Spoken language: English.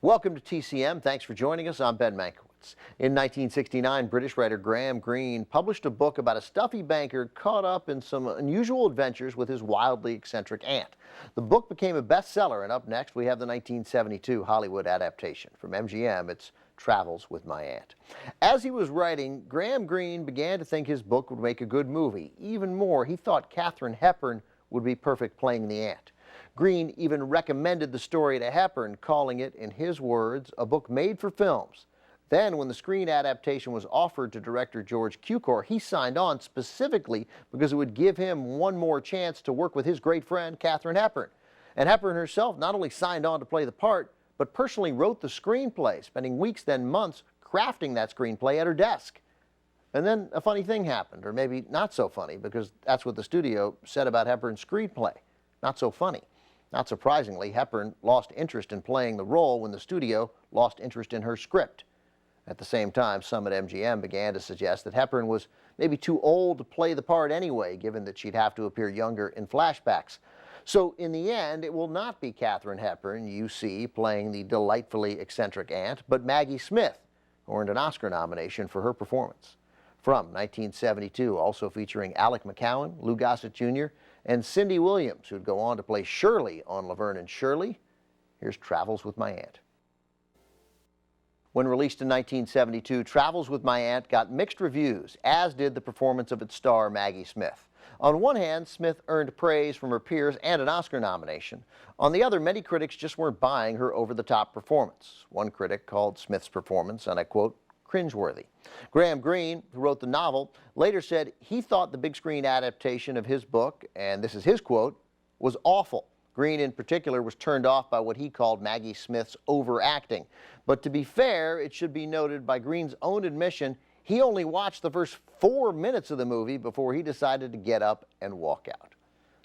Welcome to TCM. Thanks for joining us. I'm Ben Mankiewicz. In 1969, British writer Graham Greene published a book about a stuffy banker caught up in some unusual adventures with his wildly eccentric aunt. The book became a bestseller, and up next we have the 1972 Hollywood adaptation. From MGM, it's Travels with My Aunt. As he was writing, Graham Greene began to think his book would make a good movie. Even more, he thought Katharine Hepburn would be perfect playing the aunt. Greene even recommended the story to Hepburn, calling it, in his words, a book made for films. Then, when the screen adaptation was offered to director George Cukor, he signed on specifically because it would give him one more chance to work with his great friend, Katharine Hepburn. And Hepburn herself not only signed on to play the part, but personally wrote the screenplay, spending weeks, then months, crafting that screenplay at her desk. And then a funny thing happened, or maybe not so funny, because that's what the studio said about Hepburn's screenplay. Not so funny. Not surprisingly, Hepburn lost interest in playing the role when the studio lost interest in her script. At the same time, some at MGM began to suggest that Hepburn was maybe too old to play the part anyway, given that she'd have to appear younger in flashbacks. So in the end, it will not be Katharine Hepburn you see playing the delightfully eccentric aunt, but Maggie Smith, who earned an Oscar nomination for her performance. From 1972, also featuring Alec McCowan, Lou Gossett Jr., and Cindy Williams, who'd go on to play Shirley on Laverne and Shirley. Here's Travels with My Aunt. When released in 1972, Travels with My Aunt got mixed reviews, as did the performance of its star, Maggie Smith. On one hand, Smith earned praise from her peers and an Oscar nomination. On the other, many critics just weren't buying her over-the-top performance. One critic called Smith's performance, and I quote, cringeworthy. Graham Greene, who wrote the novel, later said he thought the big screen adaptation of his book, and this is his quote, was awful. Greene in particular was turned off by what he called Maggie Smith's overacting. But to be fair, it should be noted by Greene's own admission, he only watched the first 4 minutes of the movie before he decided to get up and walk out.